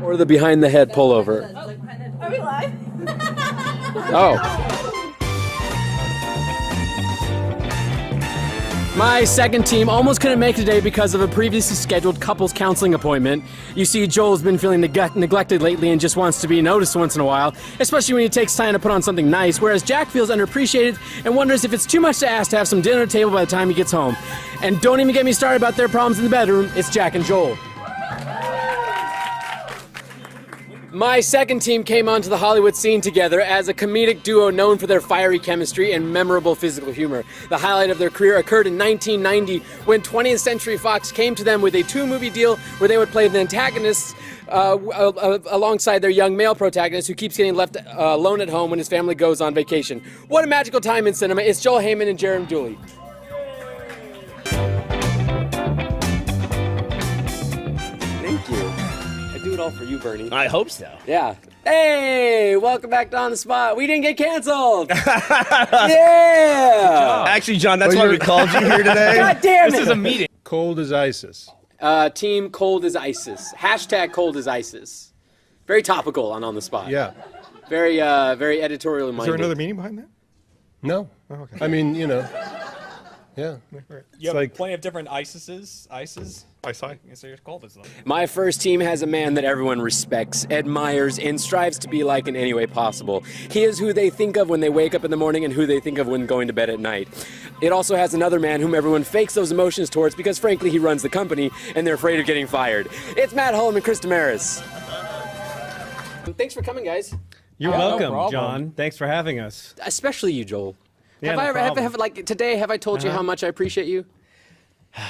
Or the behind the head pullover. Are we live? Oh. My second team almost couldn't make it today because of a previously scheduled couples counseling appointment. You see, Joel's been feeling neglected lately and just wants to be noticed once in a while, especially when he takes time to put on something nice, whereas Jack feels underappreciated and wonders if it's too much to ask to have some dinner at the table by the time he gets home. And don't even get me started about their problems in the bedroom. It's Jack and Joel. My second team came onto the Hollywood scene together as a comedic duo known for their fiery chemistry and memorable physical humor. The highlight of their career occurred in 1990 when 20th Century Fox came to them with a 2-movie deal where they would play the antagonists alongside their young male protagonist who keeps getting left alone at home when his family goes on vacation. What a magical time in cinema. It's Joel Heyman and Jeremy Dooley. Thank you. I do it all for you, Burnie. I hope so. Yeah. Hey, welcome back to On the Spot. We didn't get canceled. Yeah. Actually, John, that's why we called you here today. God damn it. This is a meeting. Cold as ISIS. Team Cold as ISIS. Hashtag Cold as ISIS. Very topical on the Spot. Yeah. Very editorially minded. Is there another meaning behind that? No. Oh, okay. I mean, you know. Yeah. You have like- plenty of different ISIS. I saw. So you're called as them. My first team has a man that everyone respects, admires, and strives to be like in any way possible. He is who they think of when they wake up in the morning and who they think of when going to bed at night. It also has another man whom everyone fakes those emotions towards because, frankly, he runs the company and they're afraid of getting fired. It's Matt Hullum and Chris Demarais. Thanks for coming, guys. You're no welcome, problem. John. Thanks for having us. Especially you, Joel. Yeah, have no I ever, problem. like today, have I told you how much I appreciate you?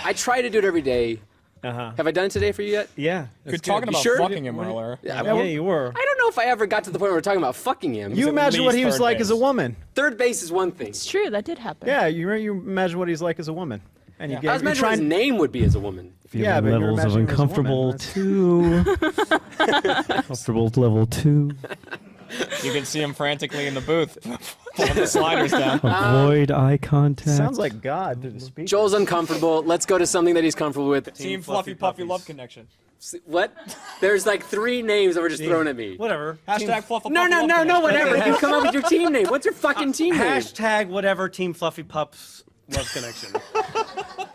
I try to do it every day. Have I done it today for you yet? Yeah. You're talking about sure? fucking him earlier. Yeah, you were. I don't know if I ever got to the point where we're talking about fucking him. You at imagine what least he was third like as a base. woman. Third base is one thing. It's true, that did happen. Yeah, you imagine what he's like as a woman. And you I was you're imagining what his name would be as a woman. Yeah, but levels of uncomfortable too. Comfortable level 2. You can see him frantically in the booth, pulling the sliders down. Avoid eye contact. Sounds like God through the speech. Joel's uncomfortable. Let's go to something that he's comfortable with. Team Fluffy Puffy Love Connection. What? There's like 3 names that were just thrown at me. Whatever. Hashtag Fluffy No, Puffy Love Connection. whatever. You come up with your team name. What's your fucking team name? Hashtag whatever Team Fluffy Pups Love Connection.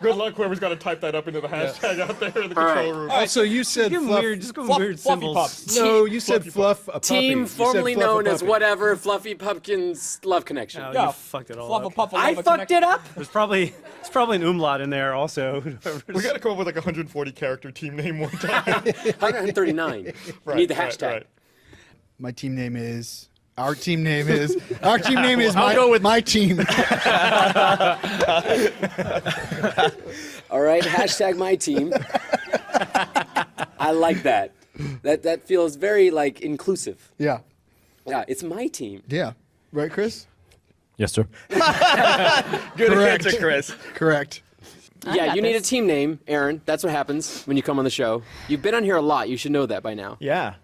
Good luck, whoever's got to type that up into the hashtag out there in the control room. Also, you said Give 'em fluff. weird, just give 'em Fluff- weird Fluffy symbols. Pups. No, you said fluff a puppy. Team You said formerly fluff a known as puppy. whatever Fluffy Pumpkin's Love Connection. Oh, Yeah. you fucked it all Fluffy up. Puffy I Love fucked Connection. it up? There's probably an umlaut in there also. We got to come up with like a 140 character team name one time. 139. Right, Need the right, hashtag. right. My team name is. Our team name is. Our team name is I'll go with my team. All right, hashtag my team. I like that. That feels very like inclusive. Yeah. Yeah, it's my team. Yeah. Right, Chris? Yes, sir. Good Correct. answer, Chris. Correct. Yeah, got you need a this. team name, Arin. That's what happens when you come on the show. You've been on here a lot. You should know that by now. Yeah.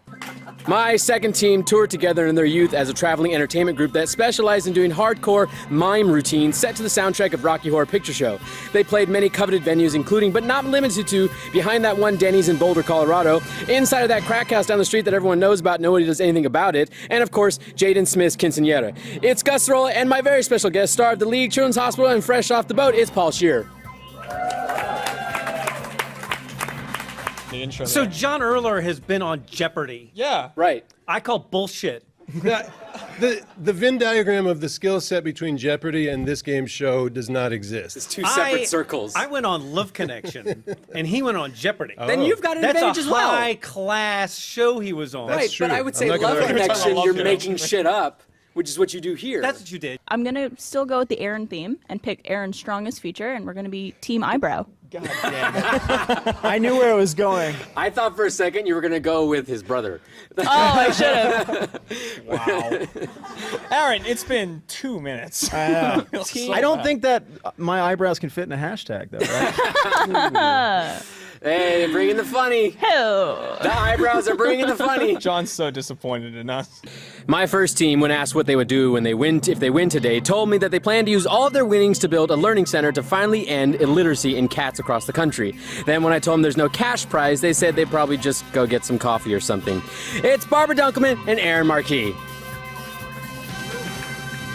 My second team toured together in their youth as a traveling entertainment group that specialized in doing hardcore mime routines set to the soundtrack of Rocky Horror Picture Show. They played many coveted venues, including, but not limited to, behind that one Denny's in Boulder, Colorado, inside of that crack house down the street that everyone knows about, nobody does anything about it, and of course, Jaden Smith's Quinceañera. It's Gus Sorola and my very special guest star of the League, Children's Hospital, and fresh off the boat, it's Paul Scheer. The intro So there. John Erler has been on Jeopardy. Yeah. Right. I call bullshit. The Venn diagram of the skill set between Jeopardy and this game show does not exist. It's 2 separate circles. I went on Love Connection, and he went on Jeopardy. Then you've got an That's advantage a as well. high-class show he was on. Right, true. but I would I'm say not gonna Love argue. Connection, Love you're Connection. making shit up, which is what you do here. That's what you did. I'm gonna still go with the Arin theme and pick Arin's strongest feature, and we're gonna be Team Eyebrow. God damn it. I knew where it was going. I thought for a second you were going to go with his brother. Oh, I should have. Wow. Arin, it's been 2 minutes. I So don't bad. think that my eyebrows can fit in a hashtag, though, right? Hey, bringing the funny. Oh. The eyebrows are bringing the funny. John's so disappointed in us. My first team, when asked what they would do when they win, if they win today, told me that they plan to use all of their winnings to build a learning center to finally end illiteracy in cats across the country. Then when I told them there's no cash prize, they said they'd probably just go get some coffee or something. It's Barbara Dunkelman and Arin Marquis.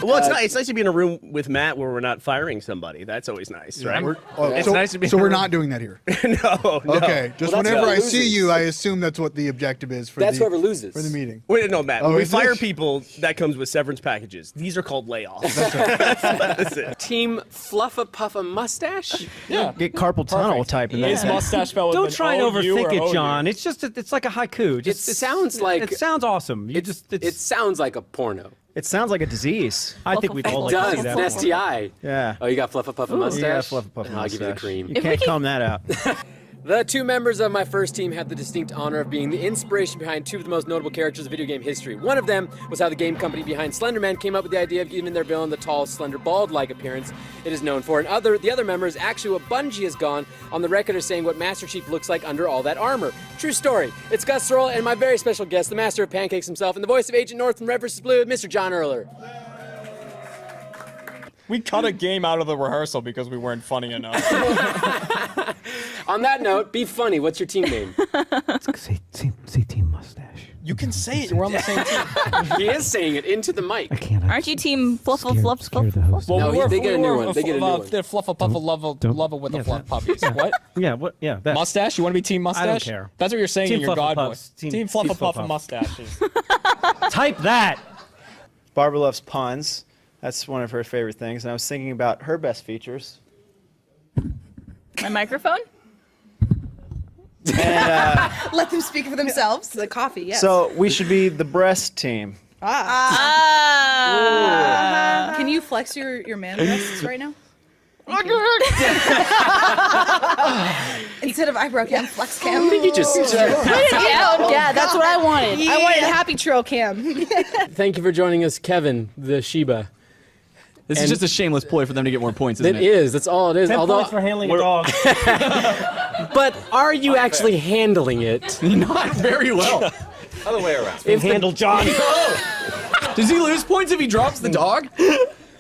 Well, it's nice to be in a room with Matt where we're not firing somebody. That's always nice, right? It's nice to be. So we're not doing that here. No. Okay. Just Well, that's whenever I whoever see loses. you, I assume that's what the objective is for That's the whoever loses. for the meeting. Wait, no, Matt. Oh, when we is fire it? people, that comes with severance packages. These are called layoffs. That's it. Team Fluffa Puffa Mustache? Yeah. Get carpal tunnel type in His that. mustache spelled Don't with an try and O-U overthink or it, O-U. John. It's just it's like a haiku. Just, sounds like- it sounds awesome. It sounds like a porno. It sounds like a disease. I think we'd all It like to does. see It's that. an STI. Yeah. Oh, you got Fluffa Puffa Mustache? You got Fluffa Puffa I'll give you the mustache. cream. You can't comb that out. The two members of my first team had the distinct honor of being the inspiration behind two of the most notable characters of video game history. One of them was how the game company behind Slender Man came up with the idea of giving their villain the tall, slender, bald-like appearance it is known for. And the other member is actually what Bungie has gone on the record as saying what Master Chief looks like under all that armor. True story. It's Gus Sorola and my very special guest, the master of pancakes himself, and the voice of Agent North from Red vs. Blue, Mr. John Erler. We cut a game out of the rehearsal because we weren't funny enough. On that note, be funny. What's your team name? Say team mustache. You can say it. We're on the same team. He is saying it into the mic. I can't. Aren't you team Fluffle Fluff Scare the host. Well, No, they get a new one. They get a new one. They're Fluffa Puffa Lova with the fluff puppies. What? Yeah. What? Yeah. That. Mustache? You want to be team mustache? I don't care. That's what you're saying Team in your Fluffa God Puffs. voice. Team Fluffa Fluffa Puffa Puff. mustaches. Type that. Barbara loves puns. That's one of her favorite things. And I was thinking about her best features. My microphone? And Let them speak for themselves. The coffee, yes. so we should be the breast team. Can you flex your man breasts right now? Instead of eyebrow cam, flex cam. You just. Yeah, that's what I wanted. I wanted happy trail cam. Thank you for joining us, Kevin, the Sheba. This is just a shameless ploy for them to get more points, isn't It is. That's all it is. 10 Although, points for handling a dog. but are you actually handling it? Not very well. Other way around. If the- Handle John. Does he lose points if he drops the dog?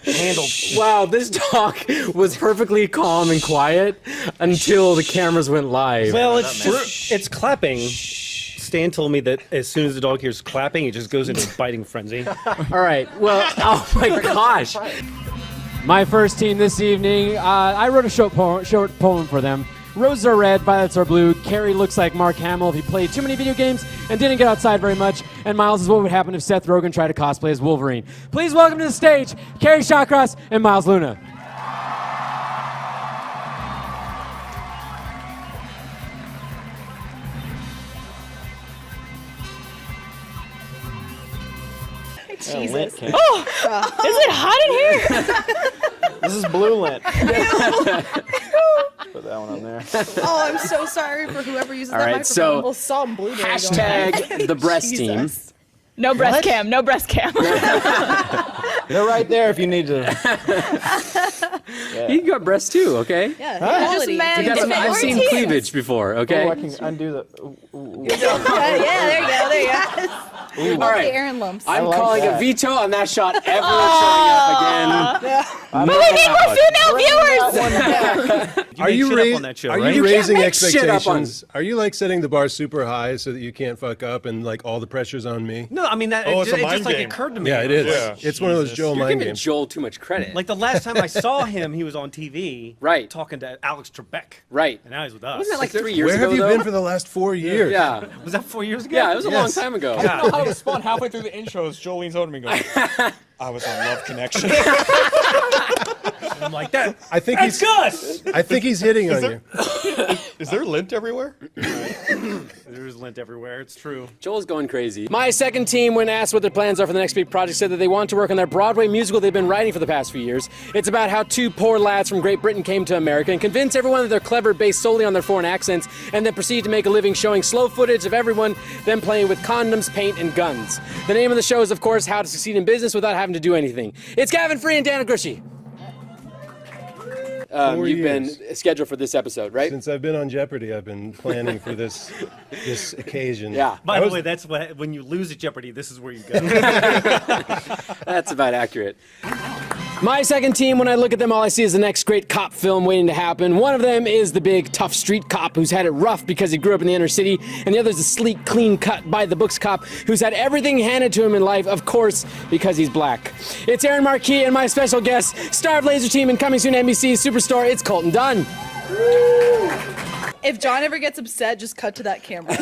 Handle. Wow, this dog was perfectly calm and quiet until the cameras went live. Well, it's clapping. Stan told me that as soon as the dog hears clapping, it just goes into a biting frenzy. All right. Well, oh my gosh. My first team this evening, I wrote a short poem for them. Roses are red, violets are blue. Kerry looks like Mark Hamill if he played too many video games and didn't get outside very much. And Miles is what would happen if Seth Rogen tried to cosplay as Wolverine. Please welcome to the stage, Kerry Shawcross and Miles Luna. Jesus. Is it hot in here? This is blue lint. Put that one on there. Oh, I'm so sorry for whoever uses All that right, microphone. so We'll some blueberry going on. hashtag the breast team. Jesus. No breast cam. No breast cam. They're right there if you need to. You got breasts too, okay? Yeah, Just equality. men. You got some, Different I've seen teams. cleavage before, okay? Oh, I can undo the. Yeah, there you go. There you go. All right. The Arin lumps. I'm like calling that. a veto on that shot ever showing up again. We need more female viewers. Are you, shit up on that show, are right? you You can't raising make shit up on- expectations? Are you like setting the bar super high so that you can't fuck up and like all the pressure's on me? No, I mean that. Oh, it it's a just mind like game. occurred to me. Yeah, it is. Yeah. It's one of those Joel You're mind giving games. Joel too much credit. Like the last time I saw him, he was on TV, Right. talking to Alex Trebek, Right. and now he's with us. Wasn't that like 3 years Where ago, have you though? been for the last 4 years? Yeah. Was that 4 years ago? Yeah, it was a long Yes. time ago. I don't know how to respond. Halfway through the intros, Joel leans over to me and goes, I was on Love Connection. I'm like that. I think That's he's. Gus. I think he's hitting on you. Is there lint everywhere? There's lint everywhere. It's true. Joel's going crazy. My second team, when asked what their plans are for the next big project, said that they want to work on their Broadway musical they've been writing for the past few years. It's about how two poor lads from Great Britain came to America and convinced everyone that they're clever based solely on their foreign accents, and then proceed to make a living showing slow footage of everyone then playing with condoms, paint, and guns. The name of the show is, of course, How to Succeed in Business Without Having to Do Anything. It's Gavin Free and Dana Gruchy. you've been scheduled for this episode, right? Since I've been on Jeopardy, I've been planning for this occasion. Yeah. By the way, that's when you lose at Jeopardy, this is where you go. That's about accurate. My second team, when I look at them, all I see is the next great cop film waiting to happen. One of them is the big, tough street cop who's had it rough because he grew up in the inner city, and the other is the sleek, clean-cut, by-the-books cop who's had everything handed to him in life, of course, because he's black. It's Arin Marquis and my special guest, star of Laser Team and coming soon NBC Superstore, it's Colton Dunn. If John ever gets upset, just cut to that camera.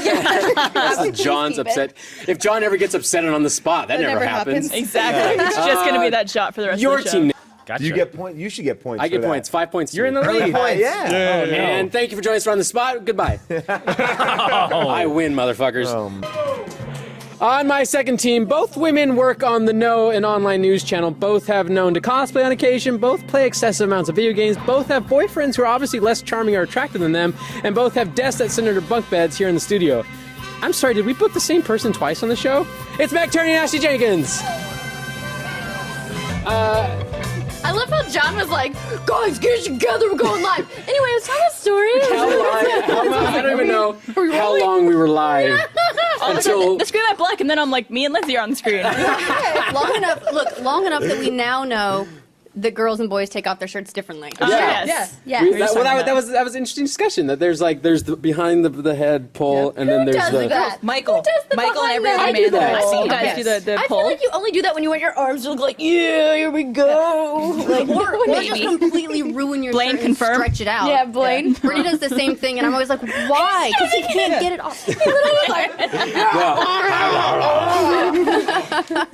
John's upset. If John ever gets upset and on the spot, that never happens. Exactly. It's just going to be that shot for the rest Your of the show. team. Gotcha. You get points. You should get points. I get for points. That. 5 points. You're in the lead. Yeah. And thank you for joining us for On the Spot. Goodbye. I win, motherfuckers. On my second team, both women work on the Know and online news channel. Both have known to cosplay on occasion. Both play excessive amounts of video games. Both have boyfriends who are obviously less charming or attractive than them. And both have desks that sit under bunk beds here in the studio. I'm sorry, did we book the same person twice on the show? It's Turney and Ashley Jenkins. I love how John was like, guys, get together, we're going live. Anyways, tell us a story. I don't even know how long we were live. Until the screen went black, and then I'm like, me and Lindsay are on the screen. Long enough that we now know that girls and boys take off their shirts differently. Yes. That was an interesting discussion. That there's the behind the head pull, and then there's the Michael. Michael and every I other do man. that. I see you guys do the I pull. feel like you only do that when you want your arms to look like, yeah, here we go. Like, or just completely ruin your Blaine shirt and confirm. stretch it out. Yeah, Blaine. Brittany does the same thing, and I'm always like, why? Because he can't get it off. He literally like,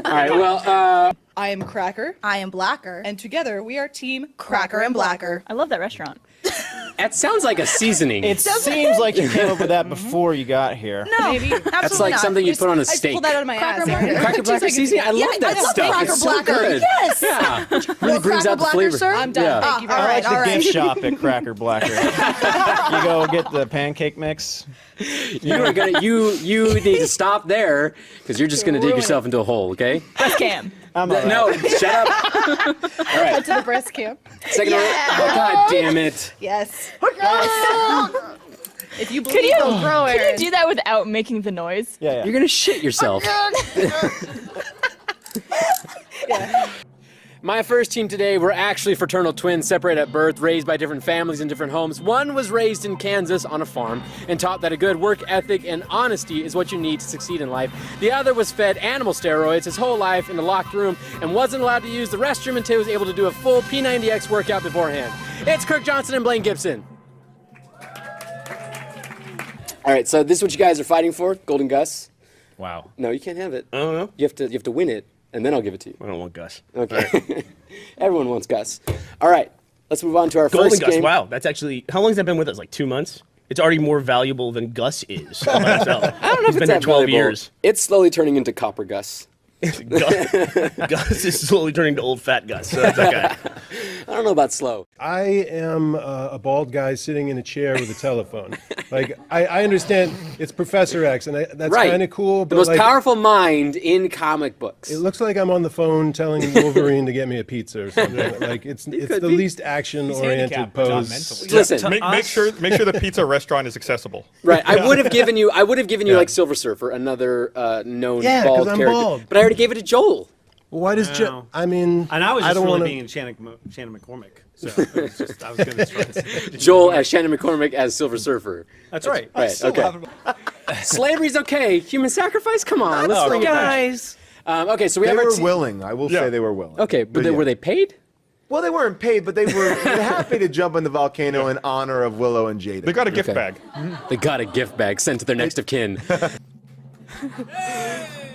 All right, well, I am Cracker. I am Blacker. And together we are Team Cracker and Blacker. I love that restaurant. that sounds like a seasoning. It seems like you came up with that before you got here. No, maybe. That's like something you put on a I steak. pulled that out of my ass. Cracker Blacker seasoning? I love that stuff. Cracker It's so Blacker. good. Yes. Yeah. Really brings out the flavor. Sir? I'm done. Yeah. Thank you very much. I like the gift shop at Cracker Blacker. You go get the pancake mix. You need to stop there because you're just gonna dig yourself into a hole. Okay. Breast cam. No, shut up. All right. Cut to the breast camp. Second order. Oh, God damn it. Yes. If you Could believe you it'll grow, Aaron. do that without making the noise? Yeah. You're gonna shit yourself. My first team today were actually fraternal twins separated at birth, raised by different families in different homes. One was raised in Kansas on a farm and taught that a good work ethic and honesty is what you need to succeed in life. The other was fed animal steroids his whole life in a locked room and wasn't allowed to use the restroom until he was able to do a full P90X workout beforehand. It's Kirk Johnson and Blaine Gibson. All right, so this is what you guys are fighting for, Golden Gus. Wow. No, you can't have it. I don't know. You have to win it, and then I'll give it to you. I don't want Gus. Okay. Right. Everyone wants Gus. All right, let's move on to our Golden first Gus. game. Wow, that's actually how long has that been with us? Like 2 months. It's already more valuable than Gus is by himself. I don't know He's if been it's there that 12 valuable. years. It's slowly turning into Copper Gus. Gus is slowly turning to old fat Gus. So that's okay. I don't know about slow. I am a bald guy sitting in a chair with a telephone. Like, I understand it's Professor X, and that's Right. kind of cool. But The most like, powerful mind in comic books. it looks like I'm on the phone telling Wolverine to get me a pizza or something. Like, it's the could be. least action-oriented handicapped, but not pose. mentally. Listen, Make sure the pizza restaurant is accessible. right? I would have given you like Silver Surfer, another known Yeah, bald 'cause I'm character, bald. but I already gave it to Joel. Why does No. I mean, And I was just don't really wanna- being Shannon McCormick. So I was going to try to Joel as Shannon McCormick as Silver Surfer. That's right. Right. Okay. Slavery's okay. Human sacrifice. Come on, let's bring it back. Guys. Okay, so we They have our were team. willing. I will say they were willing. Okay, but yeah. were they paid? Well, they weren't paid, but they were happy to jump in the volcano in honor of Willow and Jada. They got a gift Okay. bag. They got a gift bag sent to their next of kin.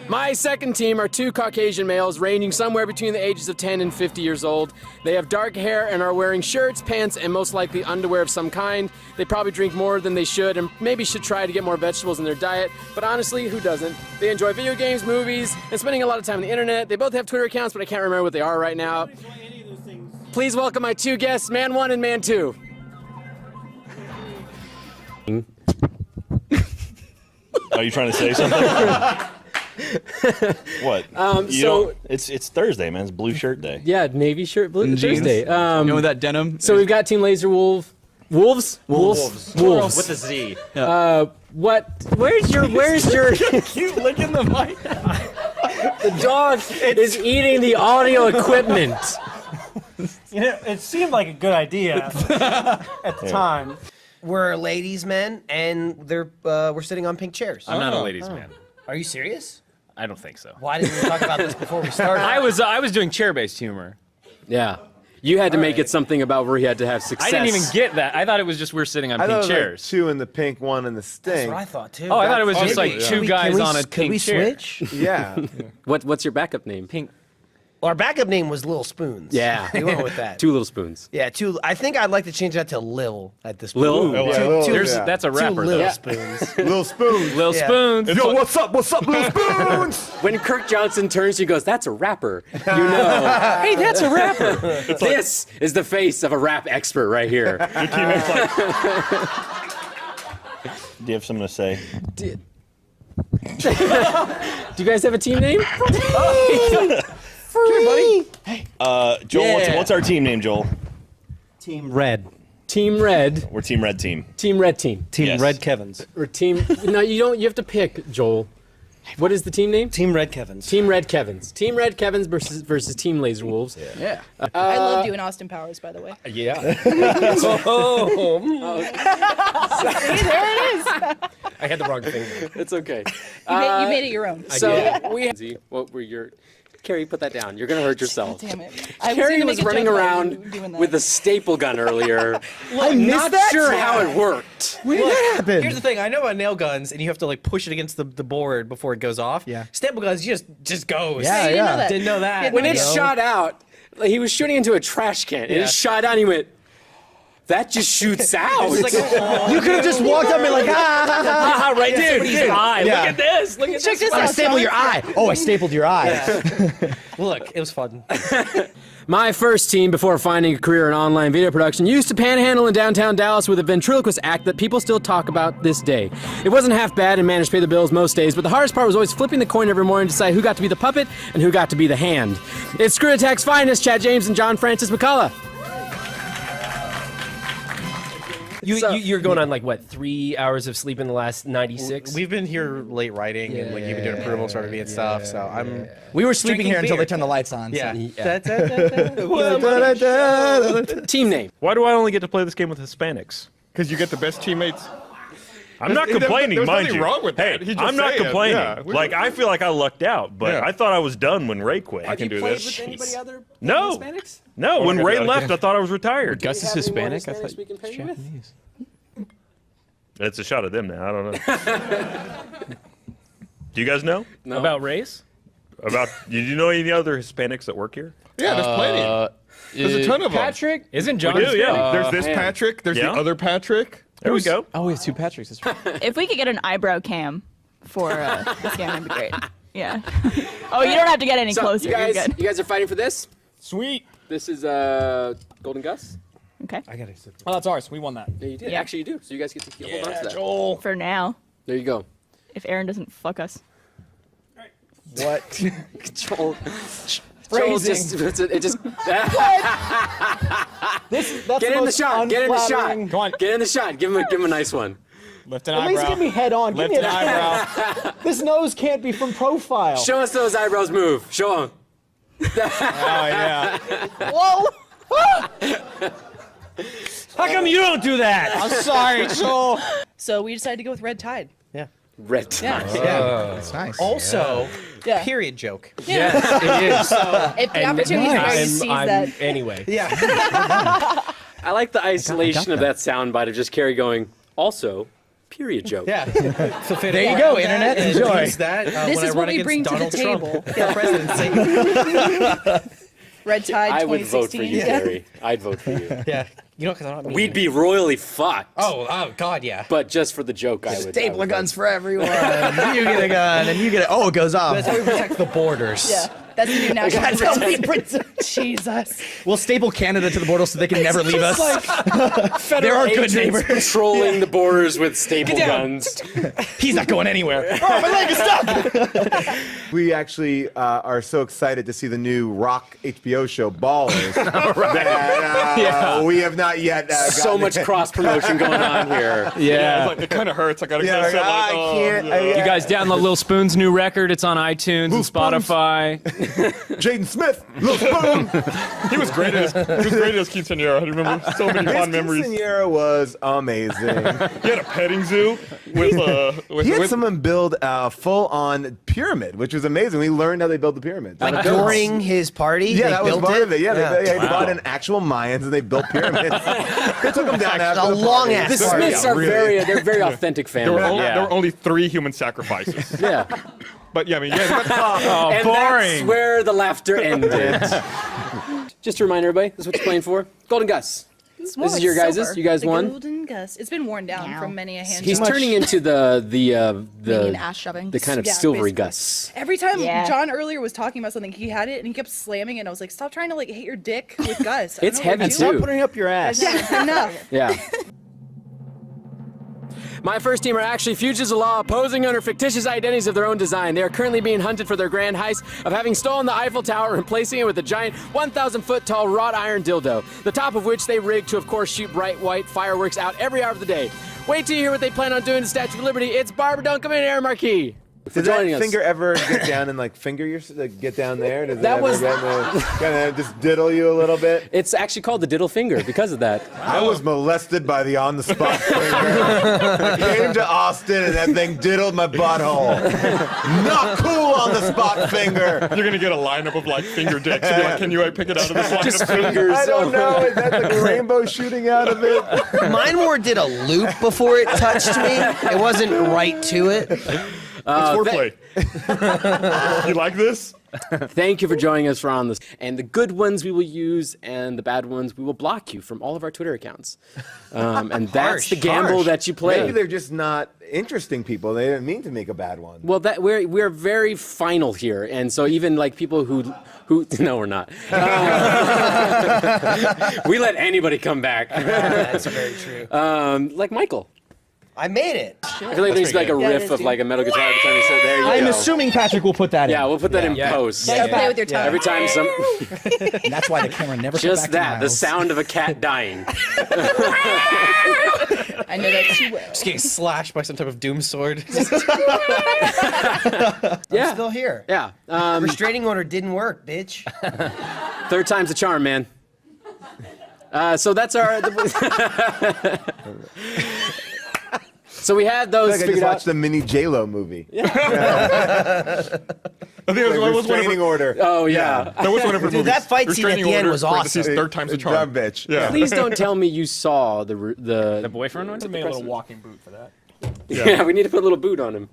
My second team are two Caucasian males ranging somewhere between the ages of 10 and 50 years old. They have dark hair and are wearing shirts, pants, and most likely underwear of some kind. They probably drink more than they should and maybe should try to get more vegetables in their diet, but honestly, who doesn't? They enjoy video games, movies, and spending a lot of time on the internet. They both have Twitter accounts, but I can't remember what they are right now. Please welcome my two guests, Man 1 and Man 2. Are you trying to say something? What? It's Thursday, man. It's Blue Shirt Day. Yeah, Navy shirt, blue Thursday. You know that denim? So we've got Team Laser Wolves. With a Z. Where's your Keep licking the mic. the dog is eating the audio equipment. You know, it seemed like a good idea at the time. We're ladies' men, and we're sitting on pink chairs. I'm not a ladies' man. Are you serious? I don't think so. Why didn't we talk about this before we started? I was doing chair-based humor. Yeah. You had to make it something about where he had to have success. I didn't even get that. I thought it was just we're sitting on I pink thought it was chairs. like 2 in the pink, 1 in the sting. That's what I thought too. Oh, I thought it was just like two guys on a Could pink we chair. switch? Yeah. What's your backup name? Pink. Well, our backup name was Little Spoons. Yeah. We went with that. 2 Little Spoons. Yeah, I think I'd like to change that to Lil at this point. Lil? That's a rapper. 2 Little Yeah. Spoons. Little Spoons. Lil Spoons. Yo, what's up, Little Spoons? When Kirk Johnson turns, he goes, "That's a rapper." You know. Hey, that's a rapper. This is the face of a rap expert right here. Your teammate's like, do you have something to say? Do you guys have a team name? Free. Joel, what's our team name, Joel? Team Red. Team Red. We're Team Red Team. Team Red Team. Team Yes. Red Kevins. Or team. No, you don't. You have to pick, Joel. What is the team name? Team Red Kevins. Team Red Kevins. Team Red Kevins versus Team Laser Wolves. Yeah. I love doing Austin Powers, by the way. Yeah. See, there it is. I had the wrong finger. It's okay. You made it your own. So what were your? Carrie, put that down. You're gonna hurt yourself. Damn it. I Carrie gonna was make a running joke about around you doing that. with a staple gun earlier. I missed Not that? sure how it worked. When did that happen? Here's the thing. I know about nail guns, and you have to like push it against the board before it goes off. Yeah. Staple guns just goes. Yeah, you didn't know that. Didn't know that. When it shot out, like, he was shooting into a trash can. And it shot out and he went, that just shoots out. Like, You could have just walked up and been like, right there. Dude. Eye. Yeah. Look at this. Look at Check this. this out. staple your eye. Oh, I stapled your eye. Look, it was fun. My first team, before finding a career in online video production, used to panhandle in downtown Dallas with a ventriloquist act that people still talk about this day. It wasn't half bad and managed to pay the bills most days, but the hardest part was always flipping the coin every morning to decide who got to be the puppet and who got to be the hand. It's Screw Attack's finest, Chad James and John Francis McCullagh. You're going on like what 3 hours of sleep in the last 96? We've been here late writing, and like you've been doing approvals for me and stuff. So We were sleeping Drinking here until beer. they turned the lights on. Yeah. Team name. Why do I only get to play this game with Hispanics? Because you get the best teammates. I'm not complaining, there's mind nothing you. wrong with hey, that. He's just I'm not saying, complaining. yeah. Like, I feel like I lucked out, but I thought I was done when Ray quit. I can do Played this. with anybody other No. Hispanics? No, when I Ray got left, I thought I was retired. Gus is Have any more Hispanic. I Hispanics thought we can pair you with? Japanese. It's a shot at them now. I don't know. Do you guys know No. About race? about? Do you know any other Hispanics that work here? Yeah, there's plenty. There's a ton of them. Patrick? Isn't John do, yeah. Hispanic? There's this man. Patrick. There's Yeah. the other Patrick. There we go. Oh, we have 2 Patricks. That's right. If we could get an eyebrow cam for this game, that'd be great. Yeah. Oh, you don't have to get any So closer. you guys, You're good. you guys are fighting for this? Sweet. This is Golden Gus? Okay. Oh, that's ours. We won that. Yeah, you did. Yeah. Actually, you do. So you guys get to hold on to that. Joel. For now, There you go. if Arin doesn't fuck us. What? Joel just, it just. Get in the shot. Get in the shot. Go on. Get in the shot. Give him a nice one. Lift an At least eyebrow. give me head on. Give Lift me an eyebrow. This nose can't be from profile. Show us those eyebrows move. Show them. Oh yeah. Whoa! How come you don't do that? I'm sorry, Joel. So we decided to go with Red Tide. Red. Yeah. That's nice. Also, Yeah. period joke. Yes, it is. If the opportunity's there, you seize that. Anyway. Yeah. I like the isolation of that soundbite of just Kerry going, also, period joke. Yeah. So There you go, internet. Enjoy. Use that This when is I what run we against bring to the Donald table. Trump for presidency. Red Tide 2016. I would vote for you, Yeah. Kerry. I'd vote for you. Yeah. You know, because I don't mean. We'd be royally fucked. Oh, God, yeah. But just for the joke, I would. Stapler guns for everyone. You get a gun, and you get it. Oh, it goes off. That's how we protect the borders. Yeah. That's the new national That's how we pretend. Jesus. We'll staple Canada to the border so they can never leave us. They're our good neighbors. Patrolling the borders with staple down. guns. He's not going anywhere. Oh, my leg is stuck. We actually are so excited to see the new Rock HBO show, Ballers. That, we have not yet. So much cross promotion going on here. Yeah, it's like, it kind of hurts. I gotta kind of I can't. You guys download Lil Spoon's new record. It's on iTunes and Spotify. Jaden Smith, Lil Spoon. He was great as Quinceañera. I remember so many fond memories. Quinceañera was amazing. He had a petting zoo with he had someone build a full-on pyramid, which was amazing. We learned how they build the pyramids. Like during his party, Yeah, they that was built part of it. Yeah, they Wow. bought in actual Mayans and they built pyramids. They took them down after a the long party. ass The party. Smiths are they're very authentic There were, family. there were only 3 human sacrifices. Yeah. But yeah, I mean, yeah. Oh, And boring. that's where the laughter ended. Just to remind everybody, this is what you're playing for. Golden Gus. It's more This is like your guys'? silver. You guys the won? Golden Gus. It's been worn down from many a hand He's job. turning into Meaning ass shoving. the kind of Yeah, silvery basically. Gus. Every time Yeah. John earlier was talking about something, he had it and he kept slamming it. And I was like, stop trying to like hit your dick with Gus. I It's don't know what heavy you're too. doing. Putting up your ass. Yeah, enough. Yeah. My first team are actually fugitives of law, posing under fictitious identities of their own design. They are currently being hunted for their grand heist of having stolen the Eiffel Tower and replacing it with a giant 1,000-foot tall wrought iron dildo, the top of which they rigged to, of course, shoot bright white fireworks out every hour of the day. Wait till you hear what they plan on doing to the Statue of Liberty. It's Barbara Dunkelman and Arin Marquis. Did that finger ever get down and like finger your get down there? Does That it was- ever kind of just diddle you a little bit? It's actually called the diddle finger because of that. I was molested by the on-the-spot finger. I came to Austin and that thing diddled my butthole. Not cool on-the-spot finger. You're gonna get a lineup of like finger dicks. And be like, can you pick it out of this lineup? Just fingers. I don't know. Is that like a rainbow shooting out of it? Mine more did a loop before it touched me. It wasn't right to it. It's foreplay. You like this? Thank you for joining us for On This. And the good ones we will use, and the bad ones we will block you from all of our Twitter accounts. And that's the gamble that you play. Maybe they're just not interesting people. They didn't mean to make a bad one. Well, that we're very final here, and so even like people who no, we're not. We let anybody come back. That's very true. Like Michael. I made it. I feel like there needs to be like a riff of like a metal guitar every time you say, there you go. I'm assuming Patrick will put that in. Yeah, we'll put that in post. Yeah, play with your tongue. Every time some. And that's why the camera never Just cut back that, to the Miles. sound of a cat dying. I know that too well. Just getting slashed by some type of doom sword. Yeah. I'm still here. Yeah. Restraining order didn't work, bitch. Third time's a charm, man. So that's our. So we had those I just figured out. watched the mini J-Lo movie. Yeah. I think it was one of Restraining order. Oh yeah. That was one of her Dude, movies. that fight scene at Restraining the end order, was awesome. parentheses, Third time's a charm. Dumb bitch. Yeah. Please don't tell me you saw the boyfriend one? I made a little walking boot for that. Yeah, we need to put a little boot on him.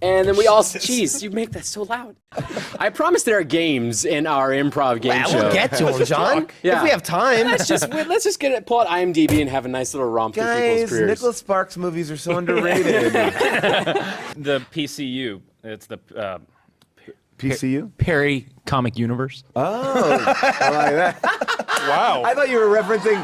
And then we all, jeez, you make that so loud. I promise there are games in our improv game show. We'll get to them, John. Yeah. If we have time. Let's just get it, pull out IMDb and have a nice little romp through people's Guys, careers. Nicholas Sparks movies are so underrated. The PCU. It's the PCU? Perry Comic Universe. Oh, I like that. Wow. I thought you were referencing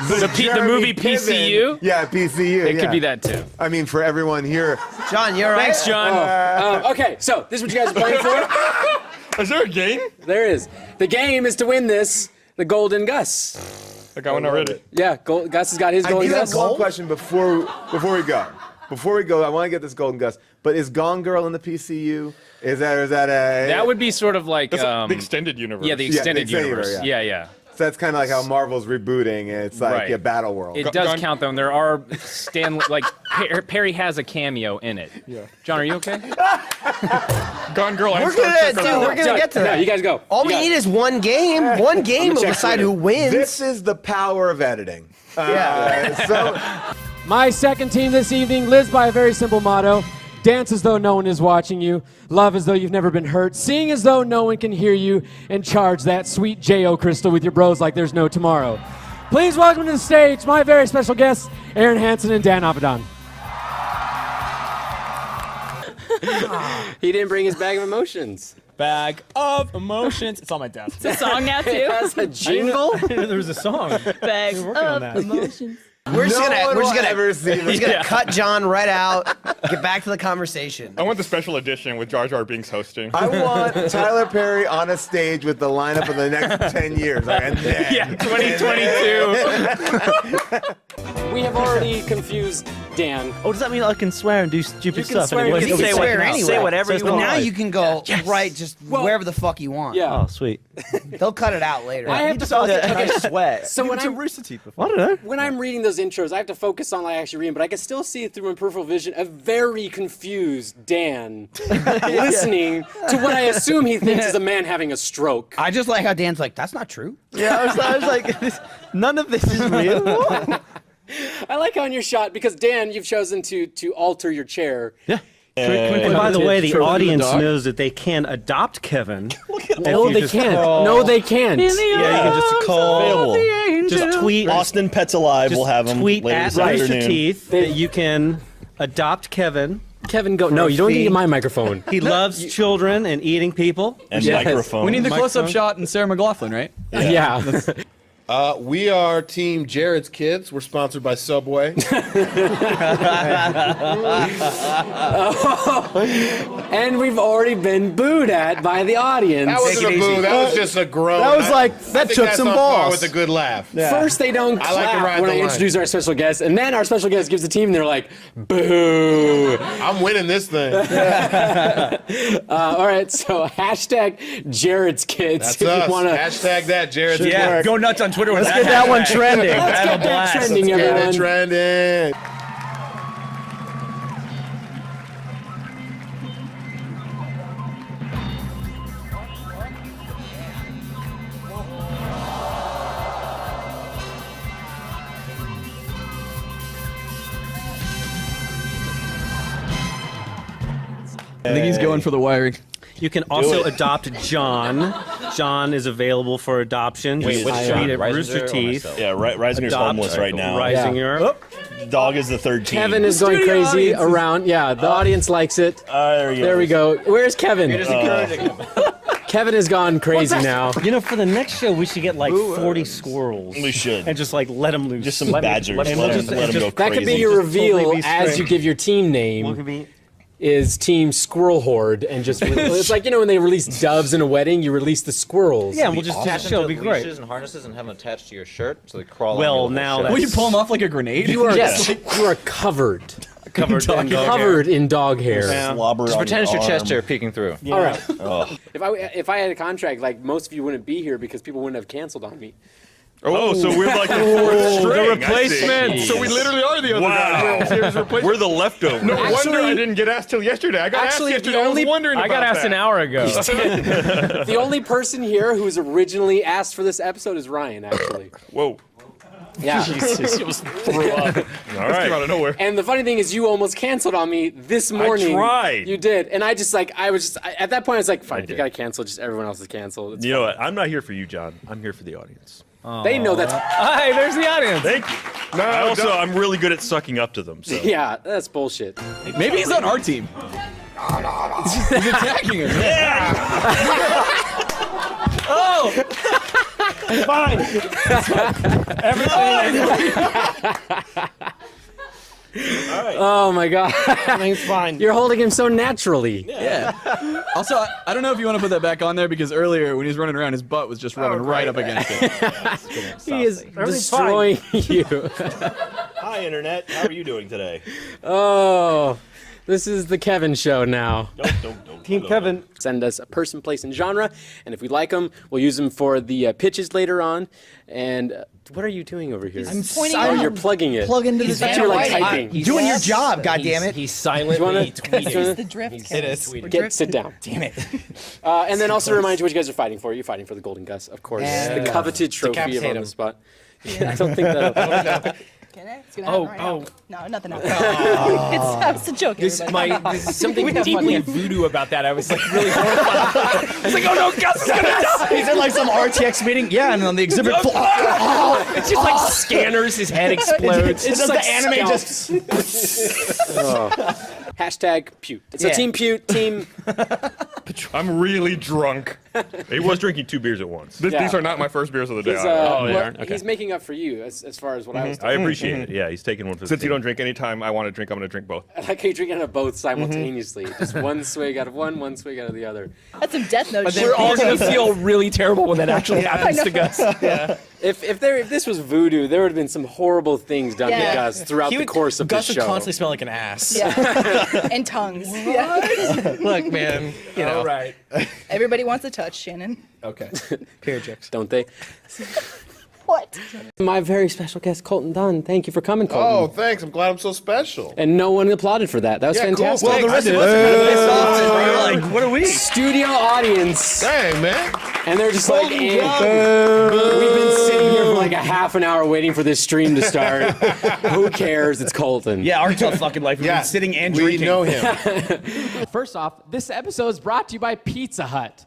The Jeremy movie Piven. PCU? Yeah, PCU. It could be that too. I mean, for everyone here. John, you're right. Thanks, John. Okay, so this is what you guys are playing for? Is there a game? There is. The game is to win this, the Golden Gus. I got one already. Yeah, Gus has got his I Golden do have Gus. one question before we go. Before we go, I want to get this Golden Gus. But is Gone Girl in the PCU? Is that a? That would be sort of like That's the extended universe. Yeah, the extended universe. yeah. Yeah. So that's kind of like how Marvel's rebooting. It's like Right. a Battle World. It does count though. And there are Perry has a cameo in it. Yeah. John, are you okay? Gone Girl. We're gonna get to that. No, you guys go. All we need is one game. One game will decide who wins. This is the power of editing. So My second team this evening lives by a very simple motto. Dance as though no one is watching you, love as though you've never been hurt, sing as though no one can hear you, and charge that sweet J.O. crystal with your bros like there's no tomorrow. Please welcome to the stage my very special guests, Arin, Hanson, and Dan Avedon. He didn't bring his bag of emotions. Bag of emotions. It's on my desk. It's a song now, too. It has a jingle? There was a song. Bag We're working on that. of emotions. We're just ever see gonna cut John right out. Get back to the conversation. I want the special edition with Jar Jar Binks hosting. I want Tyler Perry on a stage with the lineup of the next 10 years. And then, 2022. We have already confused Dan. Oh, does that mean I can swear and do stupid You can stuff? swear, anyway? you can swear anyway. Say whatever you But want. now you can go right just wherever the fuck you want. Yeah. Oh, sweet. They'll cut it out later. I have to focus. I Okay. sweat. So when I'm Rooster Teeth before. I don't know. when I'm reading those intros, I have to focus on like actually reading, but I can still see through my peripheral vision a very confused Dan listening to what I assume he thinks is a man having a stroke. I just like how Dan's like, that's not true. Yeah, I was like, none of this is real. I like how in your shot, because Dan, you've chosen to alter your chair. Yeah. And by the way, the audience knows that they can adopt Kevin. No, they can't. No, they can't. Yeah, you can just call. Just tweet. Austin Pets Alive will have them tweet later at this Rooster afternoon. Teeth that you can adopt Kevin. Kevin, go. No, you don't need my microphone. He loves children and eating people. And Yes. microphone. We need the close-up shot and Sarah McLachlan, right? Yeah. We are Team Jared's Kids. We're sponsored by Subway. And we've already been booed at by the audience. That wasn't a boo. That was just a groan. That was like, I that think took that's some on par balls. with a good laugh. Yeah. First, they don't I like to clap ride when the I line. introduce our special guest, and then our special guest gives the team, and they're like, boo. I'm winning this thing. All right, so hashtag Jared's Kids. That's if us. you wanna, Hashtag that, Jared's Yeah, Kids. go nuts on Twitter with Let's get that one trending. Let's Have get a that blast. trending, Get everyone. it trending. I think he's going for the wiring. You can also adopt John. John is available for adoption. Wait, Just which tweet John? at Risinger Rooster or Teeth. myself? Yeah, Risinger's Adopt homeless right now. Risinger. Dog is the third team. Kevin is going Studio crazy audience is- around. Yeah, the audience likes it. There we go. Where's Kevin? Kevin has gone crazy now. You know, for the next show, we should get like 40 squirrels. We should. And just like let them loose. Just some badgers. Let 'em go That could be crazy. your Just totally reveal be as straight. you give your team name. What could be? Is Team Squirrel Horde, and just it's like, you know, when they release doves in a wedding, you release the squirrels. Yeah, we'll just do the Attach show. them It'll to be great. leashes and harnesses and have them attached to your shirt so they crawl Well, on your now shirt. Will you pull him off like a grenade? You are Yes. you are covered. Covered in dog Covered in dog hair. Slobber Just on pretend it's your chest arm. hair peeking through. All right. Oh. If I had a contract, like most of you wouldn't be here because people wouldn't have canceled on me. Oh, so we're like the fourth string. The replacement. So we literally are the other guys. We're the leftovers. No wonder Actually- I didn't get asked till yesterday. I got Actually, asked the yesterday. only- I was wondering I got about asked that. an hour ago. The only person here who's originally asked for this episode is Ryan, actually. Whoa. Yeah. Jesus, you almost threw up. All right. Came out of nowhere. And the funny thing is, you almost canceled on me this morning. tried. You did, and I just like at that point I was like, fine, if you gotta cancel, just everyone else is canceled. It's You know what? I'm not here for you, John. I'm here for the audience. They know that's Hey, there's the audience. Thank you. I'm really good at sucking up to them. So. yeah, that's bullshit. Maybe he's on our team. He's attacking him. Oh! Fine. Oh my god. Everything's fine. You're holding him so naturally. Yeah. Also, I don't know if you want to put that back on there because earlier when he was running around, his butt was just rubbing right up against it. He is destroying you. Hi, Internet. How are you doing today? Oh, this is the Kevin show now. Team Kevin. Send us a person, place, and genre, and if we like them, we'll use them for the pitches later on. And what are you doing over here? I'm pointing Oh, out. you're plugging it. Plug into He's the you're like typing. Doing your job, goddammit. He's silently tweeting. It's the drift. It is. Sit down. Damn it. And then also remind you what you guys are fighting for. You're fighting for the Golden Gus, of course. Yeah. The coveted trophy of Decapitate On the him. Spot. Yeah, I don't think that'll. Can I? It's gonna happen right now. No, nothing else. It's a joke. This everybody. is something deeply voodoo about that. I was like really horrified. I was like, oh no, Gus is gonna die! He's in like some RTX meeting. Yeah, and on the exhibit. It's just like scanners. His head explodes. It's just like the anime scalps. just. Hashtag Pute. So Yeah. Team Pute, Team I'm really drunk. He was drinking 2 beers at once. These are not my first beers of the day. He's making up for you as far as what I was I appreciate it. Yeah, he's taking one for the Since you team. don't drink anytime I want to drink, I'm going to drink both. I like how you drink out of both simultaneously. Just one swig out of one swig out of the other. That's some Death Note But shit. then we're all gonna feel really terrible when that actually happens to Gus. Yeah. If this was voodoo, there would have been some horrible things done to Gus throughout the course of Gus this would show. constantly smell like an ass. Yeah. And tongues. Yeah. Look, man. You know. All right. Everybody wants a touch, Shannon. Okay. Period jokes. Don't they? What? My very special guest, Colton Dunn. Thank you for coming, Colton. Oh, thanks. I'm glad I'm so special. And no one applauded for that. That was fantastic. Cool. Well, the rest of us are like, what are we? Studio audience. Dang, man. And they're just like, we've been sitting here for like a half an hour waiting for this stream to start. Who cares? It's Colton. Yeah, our tough fucking life. We've been sitting and drinking. We know him. First off, this episode is brought to you by Pizza Hut.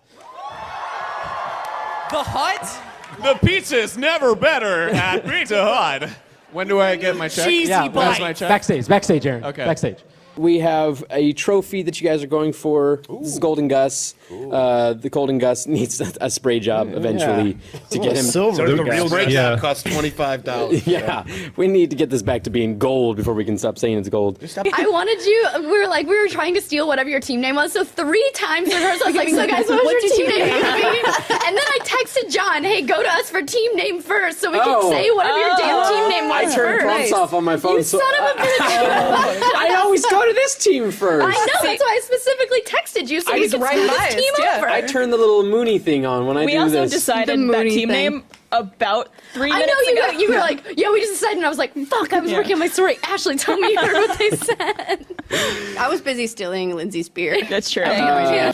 The Hut? The pizza's never better at Pizza Hut. When do I get my check? Cheesy Yeah, bite. my check? backstage, Aaron. Okay. Backstage. We have a trophy that you guys are going for. This is Golden Gus. The Golden Gus needs a spray job eventually to get him silver. So The real spray Yeah. job costs $25. Yeah, we need to get this back to being gold before we can stop saying it's gold. I wanted you. We were trying to steal whatever your team name was. So 3 times in rehearsal, I was like, "So guys, what's your team name?" And then I texted John, "Hey, go to us for team name first, so we can say whatever your damn team name was I turned first." prompts off on my phone. You son of a bitch! I always go to this team first. I know. That's why I specifically texted you so I we was could right send this biased, team yeah. over. I turn the little Mooney thing on when I We do also this. decided The that Mooney team thing. name about 3 I minutes know you. ago. You were like, "Yeah, we just decided," and I was like, "Fuck!" I was working on my story. Ashley, tell me you heard what they said. I was busy stealing Lindsay's beer. That's true.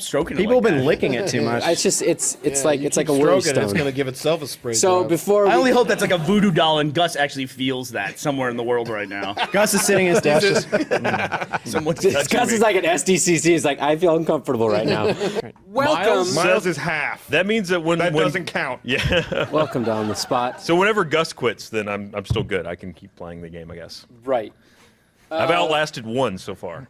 Stroking People have been licking it too much. It's just it's like a Stroke worry it, it's stone. going to give itself a spray So job. before I we, only hope that's like a voodoo doll and Gus actually feels that somewhere in the world right now. Gus is sitting in his desk. Someone's Gus touching is me. like an SDCC. He's like, I feel uncomfortable right now. Welcome, Miles is half. That means that when doesn't count. Yeah. welcome down the spot. So whenever Gus quits, then I'm still good. I can keep playing the game, I guess. Right. I've outlasted 1 so far.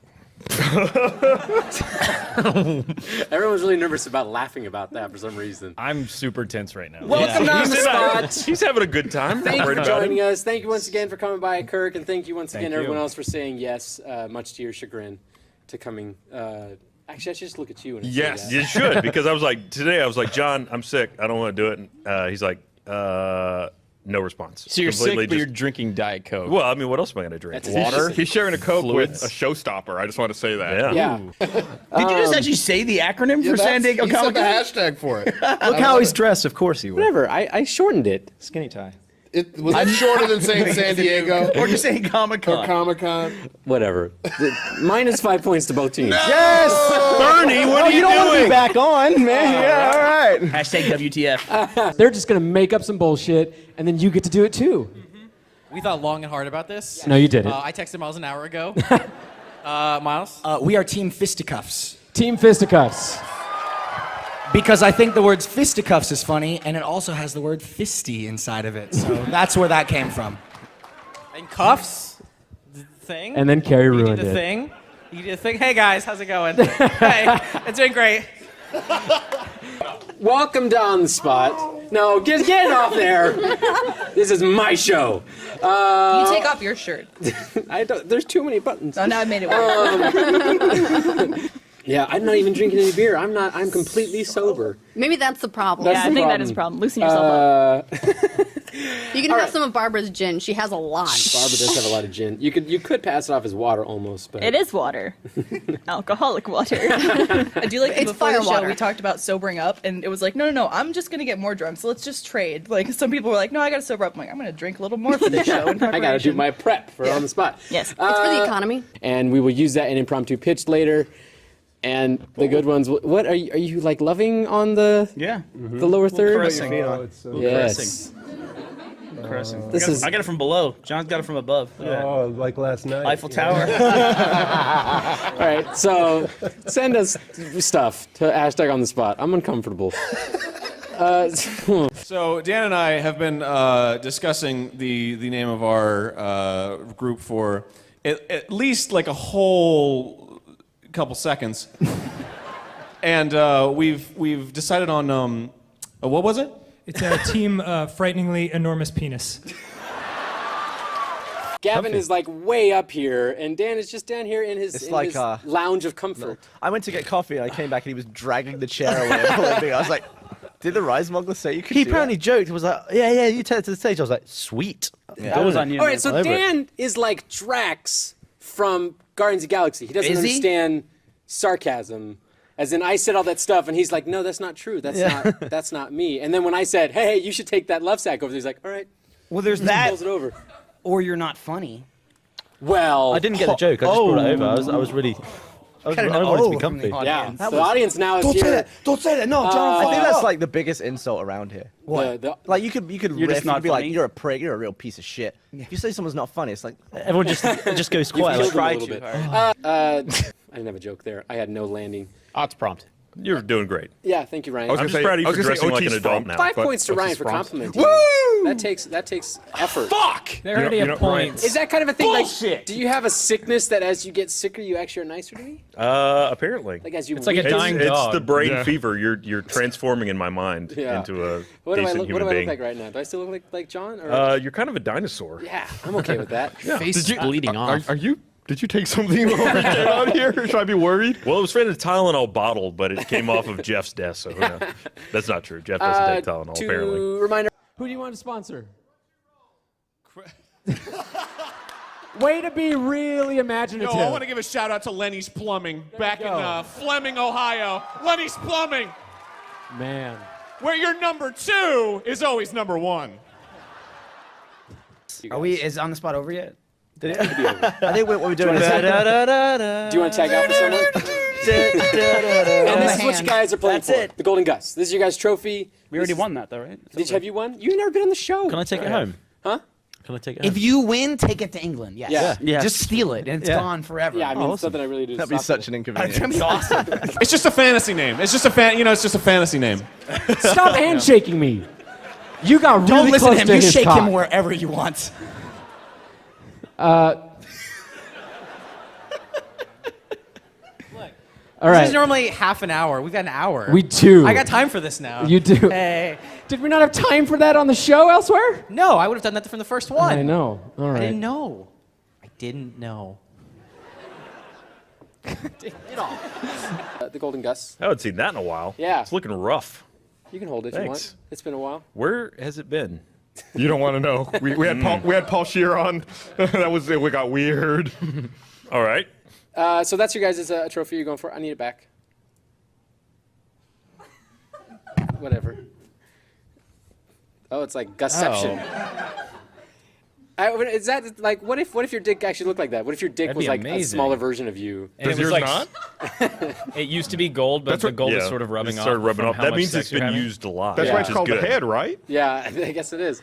Everyone's really nervous about laughing about that for some reason. I'm super tense right now. Welcome down the spot. He's having a good time. Thank Not you worried for about joining him. us. Thank you once again for coming by, Kirk, and thank you once again you. everyone else for saying yes, much to your chagrin, to coming. Actually, I should just look at you and Yes, say you should, because I was like, John, I'm sick. I don't want to do it. And, he's like, no response. So you're Completely sick, but you're drinking Diet Coke. Well, I mean, what else am I going to drink? That's Water. He's sharing a Coke Fluids. with a showstopper. I just want to say that. Yeah. Yeah. Did you just actually say the acronym for San Diego He said Comic the Con? hashtag for it. Look how he's dressed. Of course he would. Whatever. I shortened it. Skinny tie. Was it shorter than saying San Diego Or just saying Comic or Con? Comic-Con? Whatever. -5 points to both teams. Yes! Bernie, what are you don't want to be doing? back on, man. Yeah, all right. Hashtag WTF. They're just gonna make up some bullshit, and then you get to do it too. We thought long and hard about this. No, you didn't. I texted Miles an hour ago. Miles? We are Team Fisticuffs. Team Fisticuffs. Because I think the word fisticuffs is funny, and it also has the word fisty inside of it. So that's where that came from. And cuffs? The thing? And then Kerry You ruined did the it. thing? You did the thing? Hey guys, how's it going? Hey, it's doing great. Welcome down the spot. No, get it off there. This is my show. You take off your shirt. I don't. There's too many buttons. Oh, now I made it work. Yeah, I'm not even drinking any beer. I'm completely sober. Maybe that's the problem. That's Yeah, I the think that is a problem. Loosen yourself up. You can have some of Barbara's gin. She has a lot. Barbara does have a lot of gin. You could pass it off as water almost, but It is water. Alcoholic water. I do like that It's before the show firewater. we talked about sobering up, and it was like, no, I'm just gonna get more drunk, so let's just trade. Like some people were like, no, I gotta sober up. I'm like, I'm gonna drink a little more for this show. In I gotta do preparation. my prep for on the spot. Yes. It's for the economy. And we will use that in impromptu pitch later. And the good ones. What are you like loving on the the lower third? Caressing. Yes. Caressing. This is. I got it from below. John's got it from above. Look at that. Oh, like last night. Eiffel Tower. All right, so send us stuff to hashtag on the spot. I'm uncomfortable. So Dan and I have been discussing the name of our group for at least like a whole couple seconds. And we've decided on what was it? It's a team frighteningly enormous penis. Gavin is like way up here, and Dan is just down here in his lounge of comfort. I went to get coffee, and I came back, and he was dragging the chair away and pulling me. I was like, did the Rise Smuggler say you could do apparently that? joked. He was like, yeah, you take it to the stage. I was like, sweet. Yeah. That was on you. All right, so Dan is like Drax from Guardians of the Galaxy. He doesn't understand sarcasm. As in, I said all that stuff, and he's like, no, that's not true. That's not me. And then when I said, hey, you should take that love sack over there, he's like, all right. Well, there's He that. pulls it over. Or you're not funny. Well, I didn't get the joke. I just brought it over. I was really. I wanted to be comfy. Yeah, the audience now is Don't here. say that. Don't say that. No, John. I think yeah. that's like the biggest insult around here. What? Like you could You're riff just not and be like, funny? you're a prick. You're a real piece of shit. If you say someone's not funny, it's like everyone just goes You've quiet. killed him a Like, little bit. I didn't have a joke there. I had no landing. Odds prompt. You're doing great. Yeah, thank you, Ryan. I'm just proud of you for dressing like an adult now. 5 points to Ryan for complimenting. Woo! That takes effort. Fuck! They already have points. Is that kind of a thing? Bullshit! Like, do you have a sickness that as you get sicker, you actually are nicer to me? Apparently. Like as you. It's like a dying dog. It's the brain Yeah. fever. You're transforming in my mind Yeah. into a What do I decent look? What human do I look being. like right now? Do I still look like John? Or You're kind of a dinosaur. yeah, I'm okay with that. Yeah. Face Did you- bleeding off. Are you? Did you take something on here? Should I be worried? Well, it was from the Tylenol bottle, but it came off of Jeff's desk, so who knows? That's not true. Jeff doesn't take Tylenol, to apparently. Reminder. Who do you want to sponsor? Way to be really imaginative. Yo, I want to give a shout out to Lenny's Plumbing back in Fleming, Ohio. Lenny's Plumbing, Man. where your number 2 is always number 1. Are we? Is On the Spot over yet? Did it be over? I think what we're doing is. Do you want to tag out for someone? And this is what you guys are playing That's for. it. The Golden Gus. This is your guys' trophy. We already won that, though, right? Have you won? You've never been on the show. Can I take it home? Huh? Can I take it home? If you win, take it to England. Yes. Yeah. Just steal it, and it's gone forever. Yeah, I mean, it's something I really do. That'd be such an inconvenience. That'd be awesome. It's just a fantasy name. It's just a it's just a fantasy name. Stop handshaking me. You got really Don't listen close to him. to You his shake cock. him wherever you want. All right. This is normally half an hour. We've got an hour. We do. I got time for this now. You do. Hey. Did we not have time for that on the show elsewhere? No, I would have done that from the first one. I know. All right. I didn't know. I didn't know. The Golden Gus. I haven't seen that in a while. Yeah. It's looking rough. You can hold it if you Thanks. want. It's been a while. Where has it been? You don't want to know. We had Paul Shear on. That was it. We got weird. All right. So that's your guys' trophy you're going for. I need it back. Whatever. Oh, it's like Gusception. Is that like what if your dick actually looked like that? What if your dick That'd was be like a amazing. smaller version of you? And it was like, it used to be gold, but the gold is sort of rubbing It off. started rubbing from off. how That much means sex it's you're been having. used a lot. That's why it's which is called the good. head, right? Yeah, I guess it is.